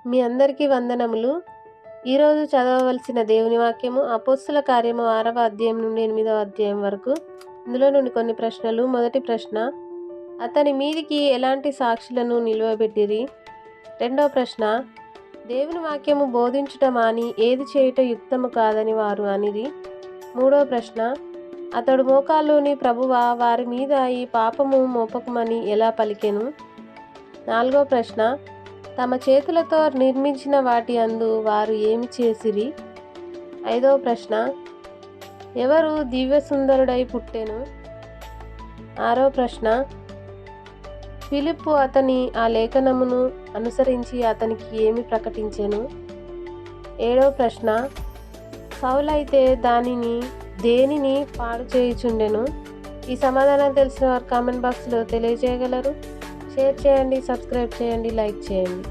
మీ అందరికీ వందనములు. ఈరోజు చదవవలసిన దేవుని వాక్యము అపోస్తుల కార్యము 6వ అధ్యాయం నుండి 8వ అధ్యాయం వరకు. ఇందులో నుండి కొన్ని ప్రశ్నలు. మొదటి ప్రశ్న, అతని మీదికి ఎలాంటి సాక్షులను నిలువబెట్టిరి? రెండవ ప్రశ్న, దేవుని వాక్యము బోధించుట మాని ఏది చేయుట యుక్తము కాదని వారు అనిరి. మూడవ ప్రశ్న, అతడు మోకాల్లోని ప్రభువా వారి మీద ఈ పాపము మోపకమని ఎలా పలికెను? నాలుగవ ప్రశ్న, తమ చేతులతో నిర్మించిన వాటి అందు వారు ఏమి చేసిరి? ఐదవ ప్రశ్న, ఎవరు దివ్యసుందరుడై పుట్టెను? ఆరవ ప్రశ్న, ఫిలిప్పు అతని ఆ లేఖనమును అనుసరించి అతనికి ఏమి ప్రకటించెను? ఏడవ ప్రశ్న, సౌలైతే దేనిని పాడు చేయుచుండెను? ఈ సమాధానాలు తెలిసిన వారు కామెంట్ బాక్స్లో తెలియజేయగలరు. షేర్ చేయండి, సబ్స్క్రైబ్ చేయండి, లైక్ చేయండి.